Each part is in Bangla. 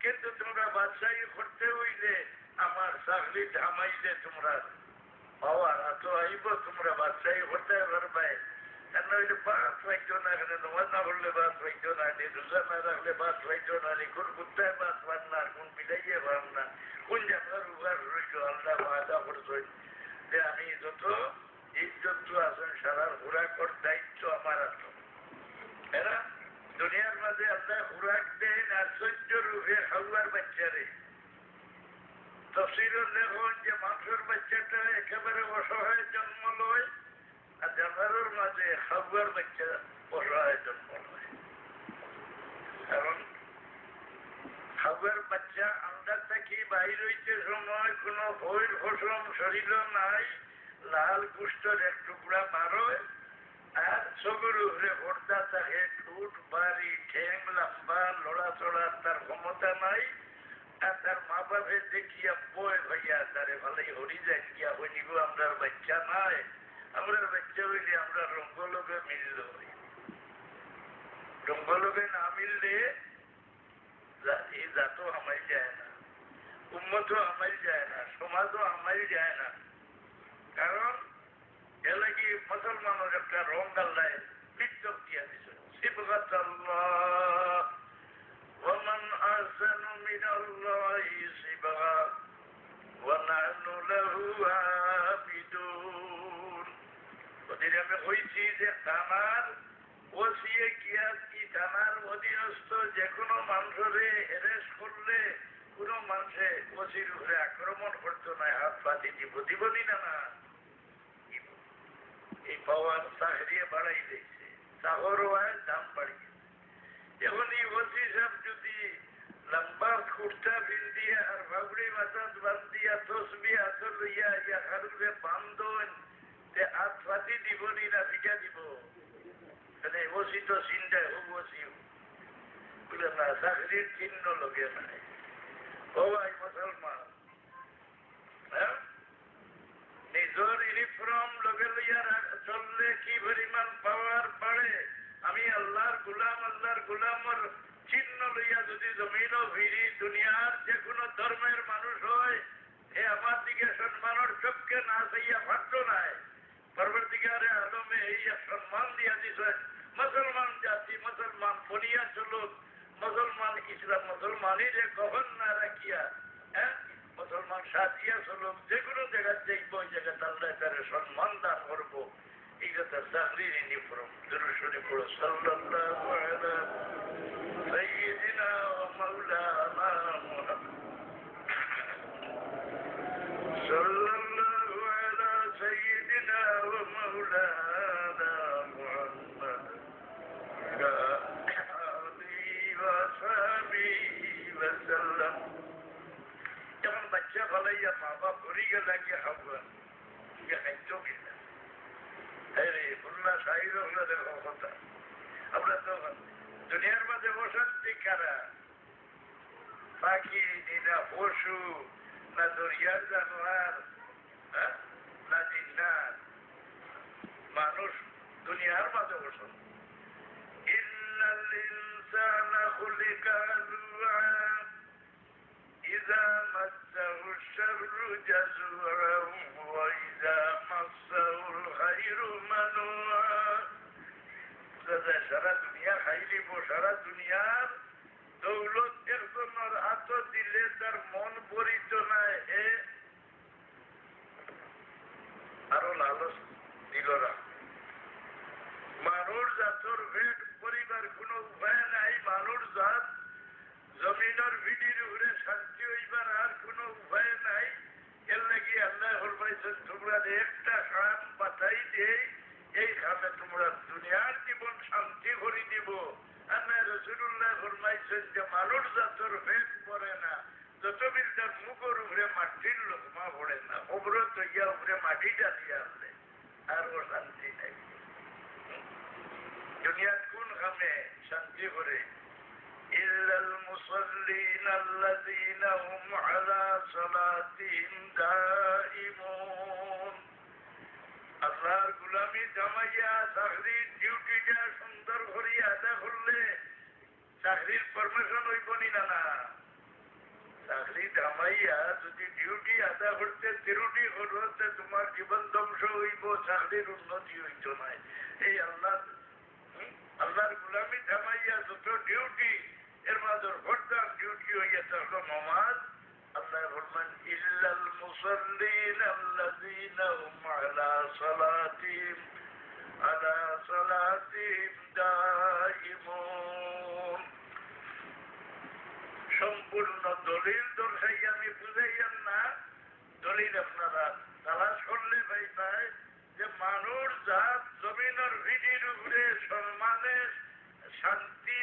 কিন্তু তোমরা বাদশাহী করতে হইলে আমার চাকরি থামাইলে তোমরা পাওয়ার এত আইব, তোমরা বাদশাহী করতে পারবে। নইলে বাদ পাইতো না, এখানে নমাজ না পড়লে বাদ পাইতো না, রোজা না রাখলে বাদ পাইতো না, কোন কুত্তায় বাদ পান না, কোন বিলাইয়ে পান না, কোন জানার উগার রইল আল্লাহ ওয়াদা করছেন যে আমি যত ইজ্জত আছেন সারার খোরাকর দায়িত্ব আমার আছে। এরা দুনিয়ার মাঝে আল্লাহ খোরাক দেন আর সহ্য রূপে খাওয়ার বাচ্চারে। তফসিরের লেখন যে মানুষের বাচ্চাটা একেবারে অসহায় জন্ম লয়, আর জানারের মাঝে খাওয়ার বাচ্চা অসহায় জন্ম লয়। কারণ খাওয়ার বাচ্চা আন্দার থাকি বাইর হইতে সময় কোনো ভয়ের ফসম শরীর নাই, লাল কুষ্ঠর এক টুকরা মারয়, আর চোখের উপরে পর্দা থাকে, ঠুট বাড়ি ঠেং লম্বা, লড়াচড়ার তার ক্ষমতা নাই। আর তার মা বাপে দেখিয়া বই ভাইয়া তারে ভালোই হরি যায় গিয়া হইনি গো, আমরা বাচ্চা নাই, আমরা বাচ্চা হইলে আমরা রঙ্গলোকে মিলল। রঙ্গলোকে না মিললে এই জাতও আমাই যায় না, উম্মতও আমাই যায় না, সমাজও আমাই যায় না। কারণ এলাকি মুসলমানের একটা রং আল্লাহ বিদ্যুৎ দিয়া দিছে, সিবগাত আল্লাহ ওয়ামান আহসানু মিনাল্লাহি সিবগা ওয়া নাহনু লাহু আবিদুন। ওদের আমি কইছি যে তামার ওসিয়ে গিয়া কি তামার অধীনস্থ যে কোনো মানুষরে এরেস্ট করলে কোনো মানুষে ওসির উপরে আক্রমণ করতো না, হাত পাতি দিবনি না। এই পাওয়ার চাকরিয়ে বাড়াই দিয়েছে, চাকরও হয় দাম বাড়িয়ে। এখন এই ওসি সাহেব যদি লম্বা কুর্তা পিন্দিয়া আর বাবড়ি মাথাত বান্ধিয়া তসবি হাত লইয়া ইয়া কারুরে বান্ধন তে হাত পাতি দিবনি না পিঠা দিব? ওসি তো চিন্তায় হোক ওসি বলে না, চাকরির চিহ্ন লগে নাই। ও ভাই মুসলমান, হ্যাঁ, নিজের ইউনিফর্ম লগে লইয়া চললে কি পরিমাণ পাওয়ার বাড়ে। আমি আল্লাহর গুলামর চিহ্ন লইয়া যদি জমিন ভিড়ি, দুনিয়ার যে কোনো ধর্মের মানুষ হয়, এ আমার দিকে সম্মানের চোখকে না চাইয়া পারত নাই। পরবর্তীকারে আলমে এই সম্মান দিয়া দিছে, মুসলমান জাতি মুসলমান বনিয়া চলুক, মুসলমান ইসলাম মুসলমানই যে কখন না রাখিয়া, হ্যাঁ, মুসলমান সাজিয়া চলুক, যে কোনো জায়গায় দেখবো ওই জায়গায় আল্লাহ তারে সম্মান দান করবো। এই কথা চাকরির ইউনিফর্ম দুরূদ শরীফ পড়ো, সাল্লাল্লাহু আলা সাইয়্যিদিনা ওয়া মাওলানা মুহাম্মদ, সাল্লাল্লাহু আলা সাইয়্যিদিনা ওয়া মাওলানা মুহাম্মদ আলিহি ওয়া সাহবিহি ওয়া সাল্লাম। যেমন বাচ্চা ফলাইয়া মা বাপ ঘুরি গেলা গিয়ে হাবগান গিয়ে খাইতেও কিনা কথা। আমরা তো দুনিয়ার মাঝে অশান্তি কারা, পাখি না পশু না দরিয়ার জানোয়ার না জিন্নাত, মানুষ দুনিয়ার মাঝে অশান্তি। ইন্নাল ইনসানা খুলিকা হালুআ ইযা মাসসাহু শাররু জাযুআ ওয়া ইযা মাসসাহুল খায়রু মানুআ। সারা দুনিয়া খাইলিব, সারা দুনিয়ার দৌলত একজনের হাত দিলে তার মন পরিত নাই, এ আরো লালচ দিল না। মানুষ জাতর ভেদ পরিবার কোন উপায় নাই, মানুষ জাত জমিনের ভিডির উপরে শান্তি হইবার আর কোন উপায় নাই। এর লাগি আল্লাহ ফরমাইছেন, তোমরা একটা কাম বাতাই দেই, এই কামে তোমরা দুনিয়ার জীবন শান্তি করে দিব। আল্লাহ রাসূলুল্লাহ ফরমাইছেন যে মানুষ জাতর ভেদ পড়ে না যতদিন তার মুখের উপরে মাটির লোকমা পড়ে না, অবরত হইয়া উপরে মাটিটা দিয়ে আসলে আর ও শান্তি নেই। দুনিয়ার কোন কামে শান্তি করে? ইল্লাল মুসাল্লিন আল্লাযীনা হুম আলা সালাতিহিম দাঈমুন। আল্লাহর গোলামি জামাইয়া চাকরির ডিউটিটা সুন্দর করে আদা করলে চাকরির পারমিশন হইবনি না। হইয়া যদি ডিউটি আদা করতে ত্রুটি করতে তোমার জীবন ধ্বংস হইব, চাকরির উন্নতি হইত নাই। এই আল্লাহর গুলামি থামাইয়া যত ডিউটি এর মাঝে প্রধান ডিউটি হইয়া থাকলো নমাজ। আল্লাহ বলবেন ইল্লাল মুসাল্লিন আল্লাযীনা হুম আলা সালাতিহিম দাইমুন। সম্পূর্ণ দলিল দর্শাই আমি বুঝাইয়ান না, দলিল আপনারা তালাশ করলে পাইতাই যে মানুষ জাত জমিনের ভিডির উপরে সম্মানের শান্তি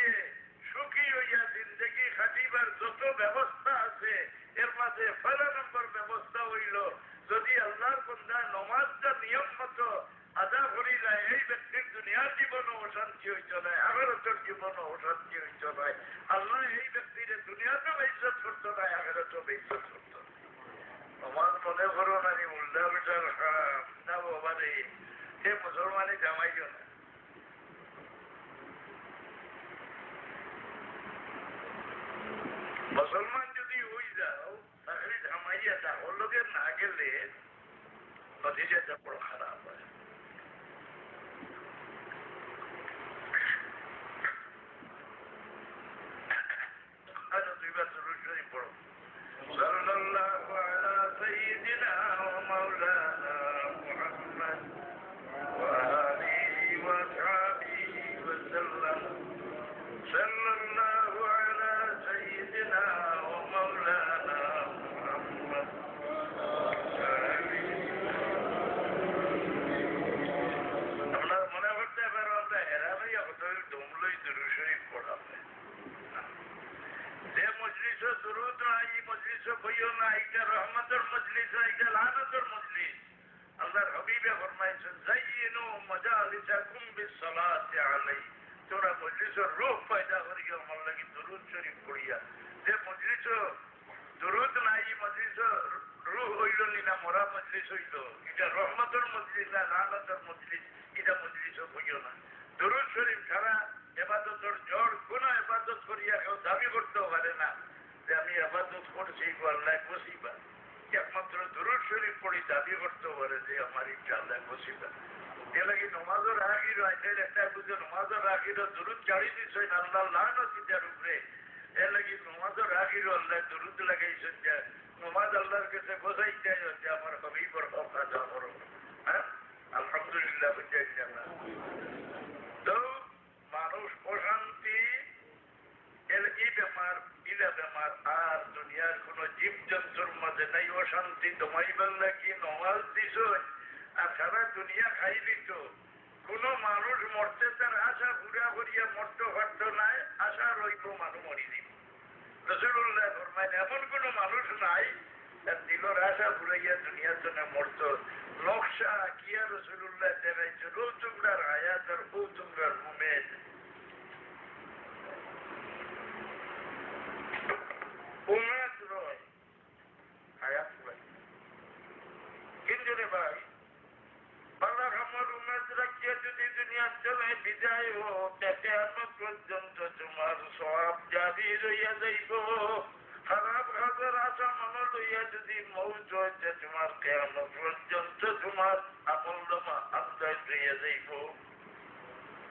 সুখী হইয়া জিন্দগি খাটিবার যত ব্যবস্থা আছে এর মাঝে পয়লা নম্বর ব্যবস্থা হইল যদি আল্লাহর বন্দা নমাজটা নিয়ম মতো আদা করি যায়, এই ব্যক্তির দুনিয়ার জীবনও অশান্তি হইত নয়, আখেরাতের জীবনও অশান্তি হইত নয়। আল্লাহ এই ব্যক্তির দুনিয়াতেও ইজ্জত করতো না, আখেরাতেও ইজ্জত করতো। নমাজ মনে করো না উল্টা বেটার না বাবা রে, সে মুসলমানে জামাইও না। মুসলমান যদি হই যাও চাকরি জামাইয়া তাহর লোকের না গেলে নতিজাটা বড় খারাপ হয়। صلى الله على سيدنا ومولانا محمد وآله وصحبه وسلم. صلى الله على سيدنا ومولانا محمد আপনার মনে করতে পারো আমরা হেরামেই আপনাদের দমলই দুরূদ শরীফ পড়াবে। যে মজলিস দুরূদ নাই, মজলিস বইও না, এটা রহমতের মজলিস, এটা লানতের মজলিস। আল্লাহর হাবিবে ফরমাইছেন যাইয়িনু মাজালিসাকুম বিসসালাতি আলাইহি, তোমরা মজলিসের রূহ পয়দা করিয়া আমার লাগি দুরূদ শরীফ পড়িয়া। যে মজলিস দুরূদ নাই, মজলিস রূহ হইল না, মরা মজলিস হইল, এটা রহমতের মজলিস না লানতের মজলিস, এটা মজলিস বইও না। দুরূদ শরীফ ছাড়া ইবাদতের জড় কোন ইবাদত করিয়া কেউ দাবি করতেও পারে না যে আমি ইবাদত করছি আল্লাহ খুশিবা। একমাত্র দুরূদ শরীফ পড়ি দাবি করতেও পারে যে আমার ইচ্ছা আল্লাহ খুশিবা। এ লাগি নমাজের আখির আইনের একটা বুঝে নমাজের আখির দুরূদ ছাড়ি দিচ্ছেন আল্লাহ লানত ইটার উপরে। এ লাগি নমাজের আখির আল্লাহ দুরূদ লাগাইছেন যে নমাজ আল্লাহর কাছে বোঝাই যায় যে আমার হাবিবর হক আদা করো। হ্যাঁ, আলহামদুলিল্লাহ বুঝাই না। তো মানুষ অশান্তি এই ব্যাপার ইলা ব্যাপার আর দুনিয়ার কোন জীব জন্তুর মাঝে নাই অশান্তি। দমাইবার লাগি নমাজ দিছ আর সারা দুনিয়া খাই দিত। কোন মানুষ মরতে তার আশা পুরা করিয়া মরতে পারত নাই, আশা রইব মানুষ মরি দিব। রাসূলুল্লাহ ফরমায় এমন কোন মানুষ নাই তার দিলের আশা পুরাইয়া দুনিয়ার জন্য মরত। নকশা কিয়া রাসূলুল্লাহ দেখাইছে রো তোমরার হায়াত আর ও তোমরার মুমেদ। উমেদ রয় হায়াত রয় কিন্তু রে ভাই আল্লাহ আমার উমেদ রাখিয়া যদি দুনিয়া চলে বিদায় হোক কিয়ামত পর্যন্ত তোমার সওয়াব জারি রইয়া যাইব। খারাপ কাজের আশা মনে লইয়া যদি মৌত হয়েছে তোমার কিয়ামত পর্যন্ত তোমার আমল নামা আন্দাজ রইয়া যাইব।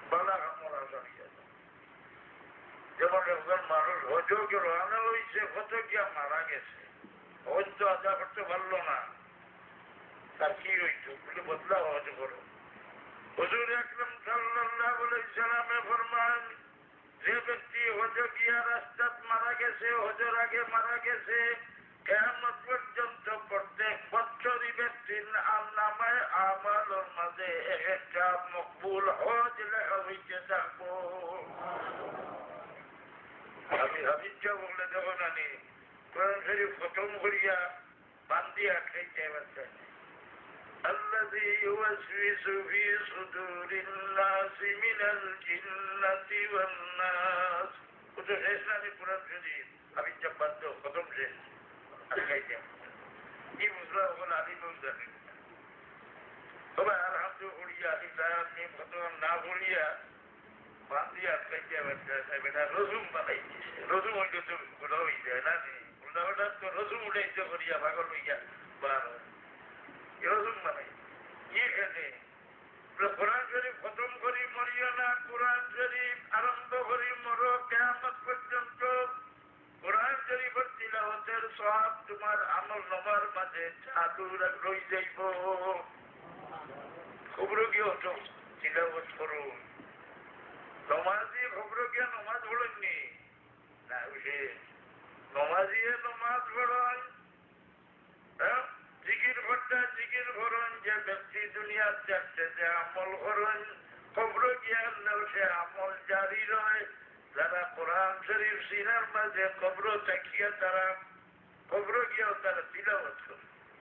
বালা আমার আশা রইয়া যাইব। যেমন একজন মানুষ হজকে রওনা হয়েছে, কত গিয়া মারা গেছে, হজ তো আদা করতে পারলো না, তার কি হইত বলে বদলা হজ করো। হুজুর আকরাম সাল্লাল্লাহু আলাইহি সাল্লামে ফরমান যে ব্যক্তি হজ গিয়া রাস্তাত মারা গেছে, হজের আগে মারা গেছে, কিয়ামত পর্যন্ত প্রত্যেক বছরই ব্যক্তির নামায়ে আমালের মাঝে একটা মকবুল হজ লেখা হইতে থাকবো। আমি হাবিজা বললে দেখো নানি কোরআন শরীফ খতম করিয়া বান্দিয়া খাইতে পারছে। الذي يوسوس في صدور الناس من الجنة والناس. وده إسلامي قرآن شريف أبي جبت ختم شيء أكيد ये मुद्रा होगा आदि लोग जाने तो भाई अल्हम्दुलिल्लाह इस्लाम में खतम ना बोलिया बांधिया कैसे बैठा है बेटा रोज़ुम बनाई रोज़ुम उनके तो गुलाब ही है ना नहीं गुलाब तो रोज़ुम उड़े जो করিয়া পাগল হইয়া বার হয় এরকম মানে কি এখানে কোরআন শরীফ খতম করি মরিও না, কোরআন শরীফ আরম্ভ করি মরো কিয়ামত পর্যন্ত। কোরআন শরীফের তিলাওয়াতের সওয়াব তোমার আমল নামার মাঝে জাদু রই যাইব। খবর কি হতো তিলাওয়াত করুন, নমাজি খবর কি নমাজ পড়েননি না, নমাজিয়ে নমাজ পড়ন, জিকির ভট্টা জিকির করুন, যে ব্যক্তি দুনিয়ার চাচ্ছে যে আমল করুন খবর জ্ঞান নেও সে আমল জারি রয়। যারা কোরআন শরীফ সিনার মাঝে কবর তাকিয়া তারা কবর গিয়েও তারা তিলাওয়াত করে।